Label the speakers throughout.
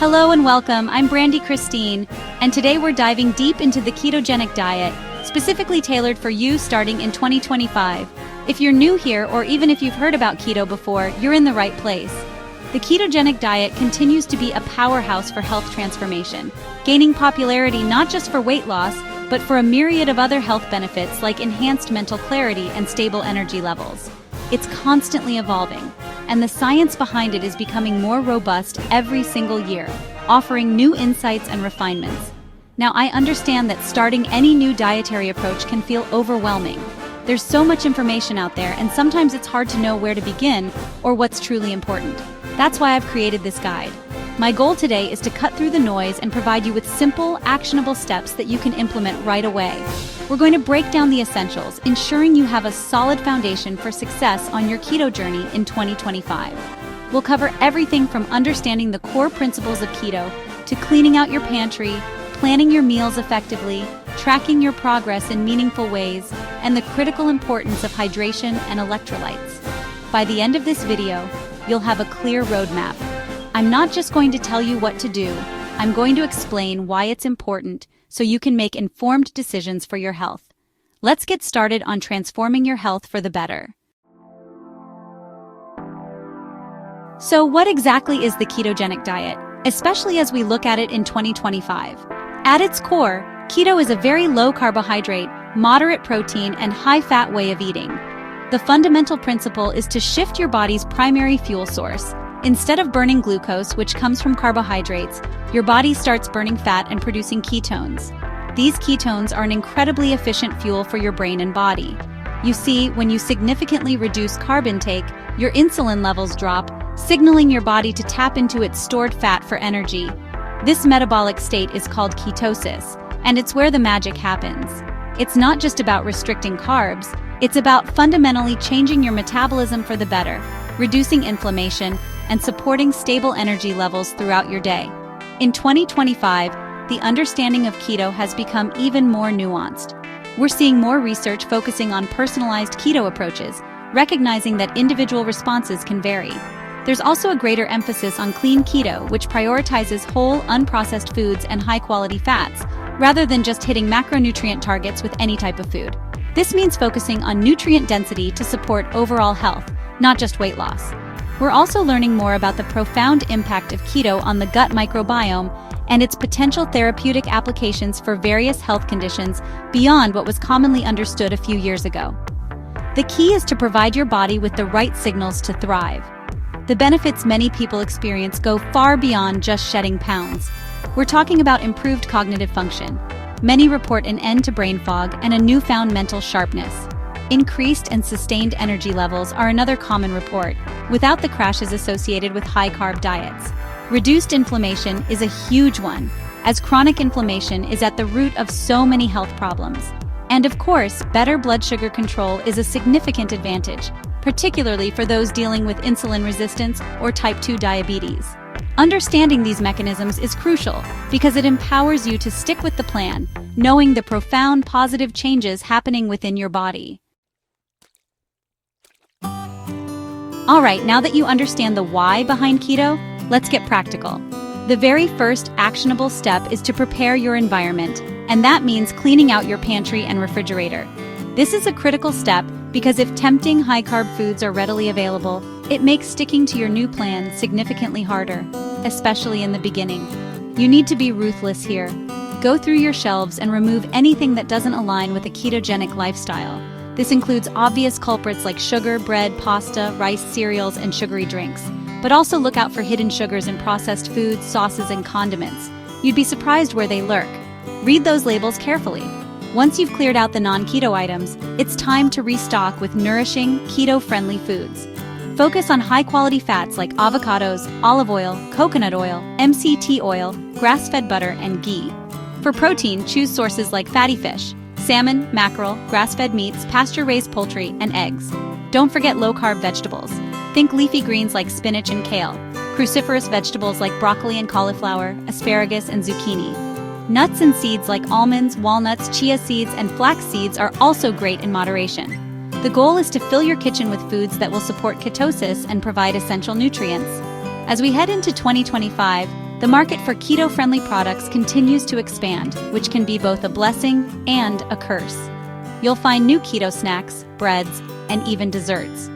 Speaker 1: Hello and welcome, I'm Brandy Christine, and today we're diving deep into the ketogenic diet, specifically tailored for you starting in 2025. If you're new here, or even if you've heard about keto before, you're in the right place. The ketogenic diet continues to be a powerhouse for health transformation, gaining popularity not just for weight loss, but for a myriad of other health benefits like enhanced mental clarity and stable energy levels. It's constantly evolving, and the science behind it is becoming more robust every single year, offering new insights and refinements. Now, I understand that starting any new dietary approach can feel overwhelming. There's so much information out there, and sometimes it's hard to know where to begin or what's truly important. That's why I've created this guide. My goal today is to cut through the noise and provide you with simple, actionable steps that you can implement right away. We're going to break down the essentials, ensuring you have a solid foundation for success on your keto journey in 2025. We'll cover everything from understanding the core principles of keto to cleaning out your pantry, planning your meals effectively, tracking your progress in meaningful ways, and the critical importance of hydration and electrolytes. By the end of this video, you'll have a clear roadmap. I'm not just going to tell you what to do, I'm going to explain why it's important so you can make informed decisions for your health. Let's get started on transforming your health for the better. So what exactly is the ketogenic diet, especially as we look at it in 2025? At its core, keto is a very low carbohydrate, moderate protein, and high-fat way of eating. The fundamental principle is to shift your body's primary fuel source. Instead of burning glucose, which comes from carbohydrates, your body starts burning fat and producing ketones. These ketones are an incredibly efficient fuel for your brain and body. You see, when you significantly reduce carb intake, your insulin levels drop, signaling your body to tap into its stored fat for energy. This metabolic state is called ketosis, and it's where the magic happens. It's not just about restricting carbs, it's about fundamentally changing your metabolism for the better, reducing inflammation, and supporting stable energy levels throughout your day. In 2025, the understanding of keto has become even more nuanced. We're seeing more research focusing on personalized keto approaches, recognizing that individual responses can vary. There's also a greater emphasis on clean keto, which prioritizes whole, unprocessed foods and high-quality fats, rather than just hitting macronutrient targets with any type of food. This means focusing on nutrient density to support overall health, not just weight loss. We're also learning more about the profound impact of keto on the gut microbiome and its potential therapeutic applications for various health conditions beyond what was commonly understood a few years ago. The key is to provide your body with the right signals to thrive. The benefits many people experience go far beyond just shedding pounds. We're talking about improved cognitive function. Many report an end to brain fog and a newfound mental sharpness. Increased and sustained energy levels are another common report, without the crashes associated with high-carb diets. Reduced inflammation is a huge one, as chronic inflammation is at the root of so many health problems. And of course, better blood sugar control is a significant advantage, particularly for those dealing with insulin resistance or type 2 diabetes. Understanding these mechanisms is crucial because it empowers you to stick with the plan, knowing the profound positive changes happening within your body. Alright, now that you understand the why behind keto, let's get practical. The very first actionable step is to prepare your environment, and that means cleaning out your pantry and refrigerator. This is a critical step because if tempting high-carb foods are readily available, it makes sticking to your new plan significantly harder, especially in the beginning. You need to be ruthless here. Go through your shelves and remove anything that doesn't align with a ketogenic lifestyle. This includes obvious culprits like sugar, bread, pasta, rice, cereals, and sugary drinks. But also look out for hidden sugars in processed foods, sauces, and condiments. You'd be surprised where they lurk. Read those labels carefully. Once you've cleared out the non-keto items, it's time to restock with nourishing, keto-friendly foods. Focus on high-quality fats like avocados, olive oil, coconut oil, MCT oil, grass-fed butter, and ghee. For protein, choose sources like fatty fish, salmon, mackerel, grass-fed meats, pasture-raised poultry, and eggs. Don't forget low-carb vegetables. Think leafy greens like spinach and kale, cruciferous vegetables like broccoli and cauliflower, asparagus and zucchini. Nuts and seeds like almonds, walnuts, chia seeds, and flax seeds are also great in moderation. The goal is to fill your kitchen with foods that will support ketosis and provide essential nutrients. As we head into 2025, the market for keto-friendly products continues to expand, which can be both a blessing and a curse. You'll find new keto snacks, breads, and even desserts.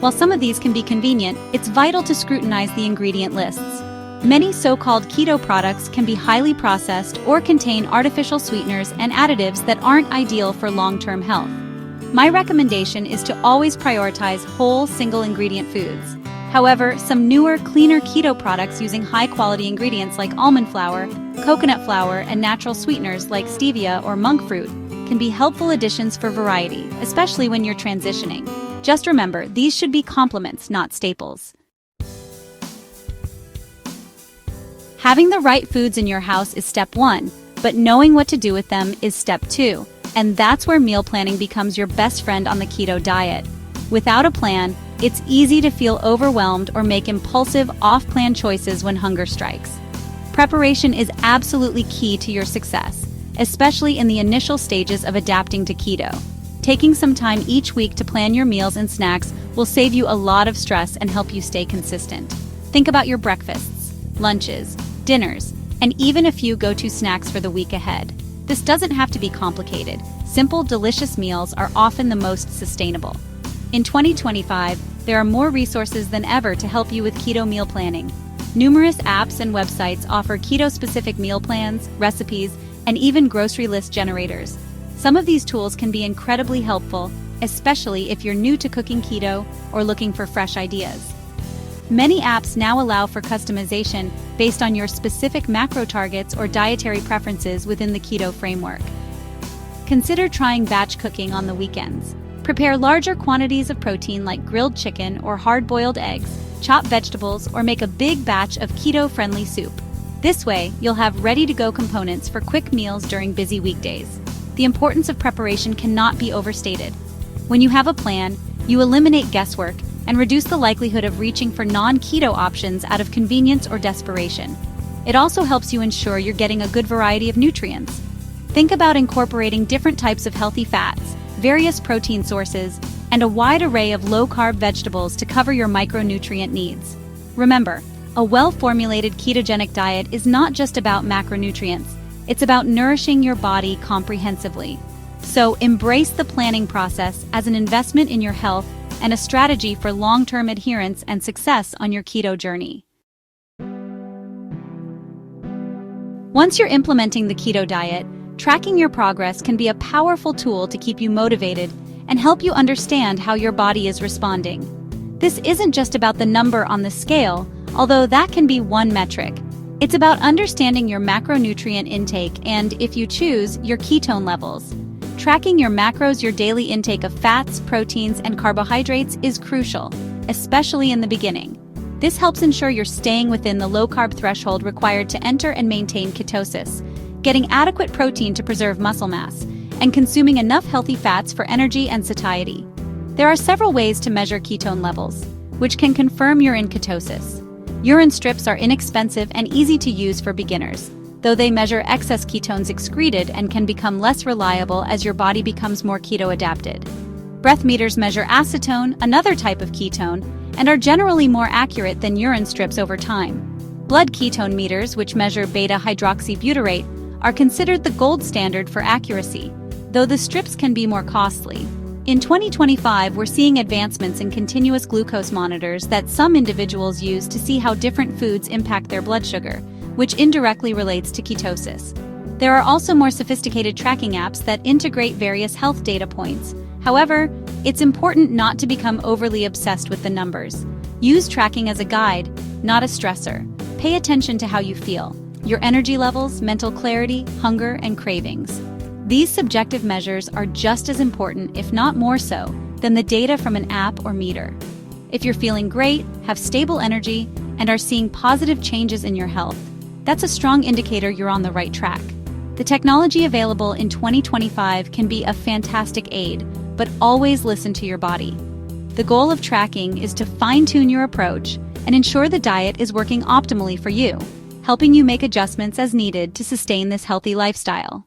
Speaker 1: While some of these can be convenient, it's vital to scrutinize the ingredient lists. Many so-called keto products can be highly processed or contain artificial sweeteners and additives that aren't ideal for long-term health. My recommendation is to always prioritize whole, single-ingredient foods. However, some newer, cleaner keto products using high-quality ingredients like almond flour, coconut flour, and natural sweeteners like stevia or monk fruit can be helpful additions for variety, especially when you're transitioning. Just remember, these should be complements, not staples. Having the right foods in your house is step 1, but knowing what to do with them is step 2. And that's where meal planning becomes your best friend on the keto diet. Without a plan, it's easy to feel overwhelmed or make impulsive, off-plan choices when hunger strikes. Preparation is absolutely key to your success, especially in the initial stages of adapting to keto. Taking some time each week to plan your meals and snacks will save you a lot of stress and help you stay consistent. Think about your breakfasts, lunches, dinners, and even a few go-to snacks for the week ahead. This doesn't have to be complicated. Simple, delicious meals are often the most sustainable. In 2025, there are more resources than ever to help you with keto meal planning. Numerous apps and websites offer keto-specific meal plans, recipes, and even grocery list generators. Some of these tools can be incredibly helpful, especially if you're new to cooking keto or looking for fresh ideas. Many apps now allow for customization based on your specific macro targets or dietary preferences within the keto framework. Consider trying batch cooking on the weekends. Prepare larger quantities of protein like grilled chicken or hard-boiled eggs, chop vegetables, or make a big batch of keto-friendly soup. This way, you'll have ready-to-go components for quick meals during busy weekdays. The importance of preparation cannot be overstated. When you have a plan, you eliminate guesswork and reduce the likelihood of reaching for non-keto options out of convenience or desperation. It also helps you ensure you're getting a good variety of nutrients. Think about incorporating different types of healthy fats, various protein sources, and a wide array of low-carb vegetables to cover your micronutrient needs. Remember, a well-formulated ketogenic diet is not just about macronutrients, it's about nourishing your body comprehensively. So embrace the planning process as an investment in your health and a strategy for long-term adherence and success on your keto journey. Once you're implementing the keto diet, tracking your progress can be a powerful tool to keep you motivated and help you understand how your body is responding. This isn't just about the number on the scale, although that can be one metric. It's about understanding your macronutrient intake and, if you choose, your ketone levels. Tracking your macros, your daily intake of fats, proteins, and carbohydrates is crucial, especially in the beginning. This helps ensure you're staying within the low-carb threshold required to enter and maintain ketosis, getting adequate protein to preserve muscle mass, and consuming enough healthy fats for energy and satiety. There are several ways to measure ketone levels, which can confirm you're in ketosis. Urine strips are inexpensive and easy to use for beginners, though they measure excess ketones excreted and can become less reliable as your body becomes more keto-adapted. Breath meters measure acetone, another type of ketone, and are generally more accurate than urine strips over time. Blood ketone meters, which measure beta-hydroxybutyrate, are considered the gold standard for accuracy, though the strips can be more costly. In 2025, we're seeing advancements in continuous glucose monitors that some individuals use to see how different foods impact their blood sugar, which indirectly relates to ketosis. There are also more sophisticated tracking apps that integrate various health data points. However, it's important not to become overly obsessed with the numbers. Use tracking as a guide, not a stressor. Pay attention to how you feel, your energy levels, mental clarity, hunger, and cravings. These subjective measures are just as important, if not more so, than the data from an app or meter. If you're feeling great, have stable energy, and are seeing positive changes in your health, that's a strong indicator you're on the right track. The technology available in 2025 can be a fantastic aid, but always listen to your body. The goal of tracking is to fine-tune your approach and ensure the diet is working optimally for you, helping you make adjustments as needed to sustain this healthy lifestyle.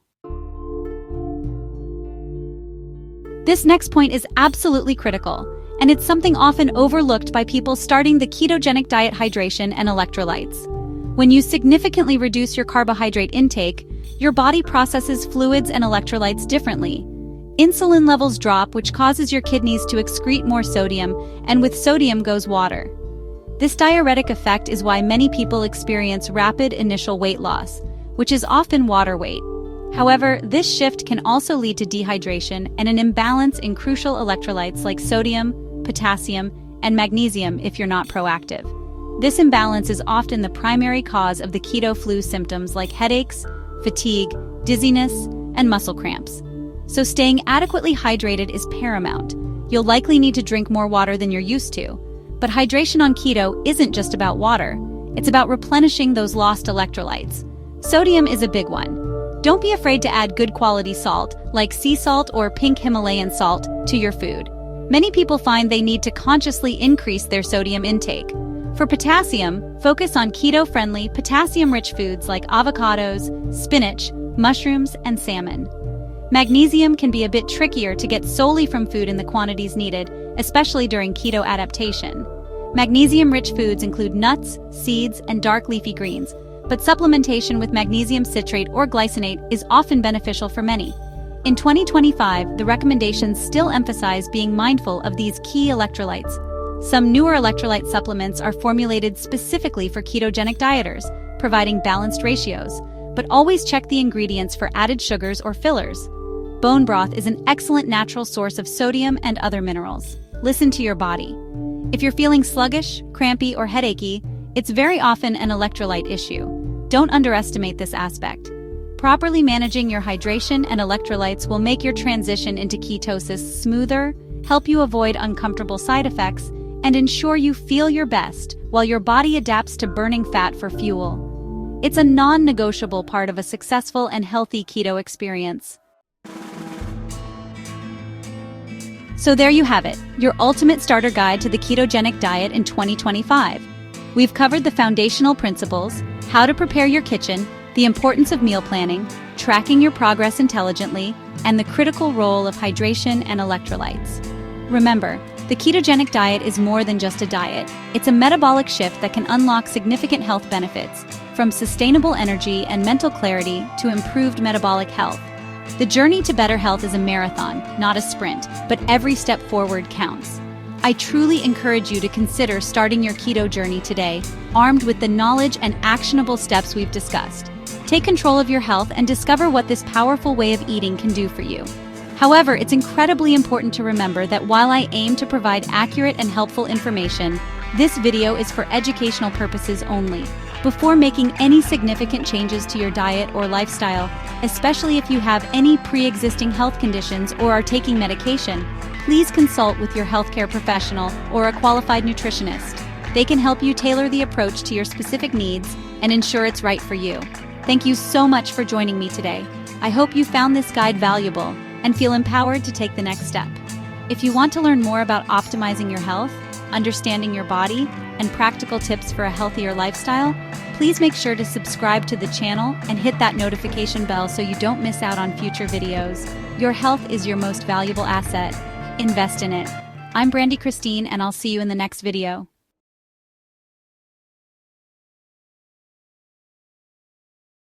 Speaker 1: This next point is absolutely critical, and it's something often overlooked by people starting the ketogenic diet: hydration and electrolytes. When you significantly reduce your carbohydrate intake, your body processes fluids and electrolytes differently. Insulin levels drop, which causes your kidneys to excrete more sodium, and with sodium goes water. This diuretic effect is why many people experience rapid initial weight loss, which is often water weight. However, this shift can also lead to dehydration and an imbalance in crucial electrolytes like sodium, potassium, and magnesium if you're not proactive. This imbalance is often the primary cause of the keto flu symptoms like headaches, fatigue, dizziness, and muscle cramps. So staying adequately hydrated is paramount. You'll likely need to drink more water than you're used to. But hydration on keto isn't just about water. It's about replenishing those lost electrolytes. Sodium is a big one. Don't be afraid to add good quality salt, like sea salt or pink Himalayan salt, to your food. Many people find they need to consciously increase their sodium intake. For potassium, focus on keto-friendly, potassium-rich foods like avocados, spinach, mushrooms, and salmon. Magnesium can be a bit trickier to get solely from food in the quantities needed, especially during keto adaptation. Magnesium-rich foods include nuts, seeds, and dark leafy greens, but supplementation with magnesium citrate or glycinate is often beneficial for many. In 2025, the recommendations still emphasize being mindful of these key electrolytes. Some newer electrolyte supplements are formulated specifically for ketogenic dieters, providing balanced ratios, but always check the ingredients for added sugars or fillers. Bone broth is an excellent natural source of sodium and other minerals. Listen to your body. If you're feeling sluggish, crampy, or headachy, it's very often an electrolyte issue. Don't underestimate this aspect. Properly managing your hydration and electrolytes will make your transition into ketosis smoother, help you avoid uncomfortable side effects, and ensure you feel your best while your body adapts to burning fat for fuel. It's a non-negotiable part of a successful and healthy keto experience. So there you have it, your ultimate starter guide to the ketogenic diet in 2025. We've covered the foundational principles, how to prepare your kitchen, the importance of meal planning, tracking your progress intelligently, and the critical role of hydration and electrolytes. Remember, the ketogenic diet is more than just a diet. It's a metabolic shift that can unlock significant health benefits, from sustainable energy and mental clarity to improved metabolic health. The journey to better health is a marathon, not a sprint, but every step forward counts. I truly encourage you to consider starting your keto journey today, armed with the knowledge and actionable steps we've discussed. Take control of your health and discover what this powerful way of eating can do for you. However, it's incredibly important to remember that while I aim to provide accurate and helpful information, this video is for educational purposes only. Before making any significant changes to your diet or lifestyle, especially if you have any pre-existing health conditions or are taking medication, please consult with your healthcare professional or a qualified nutritionist. They can help you tailor the approach to your specific needs and ensure it's right for you. Thank you so much for joining me today. I hope you found this guide valuable and feel empowered to take the next step. If you want to learn more about optimizing your health, understanding your body, and practical tips for a healthier lifestyle, please make sure to subscribe to the channel and hit that notification bell so you don't miss out on future videos. Your health is your most valuable asset. Invest in it. I'm Brandy Christine, and I'll see you in the next video.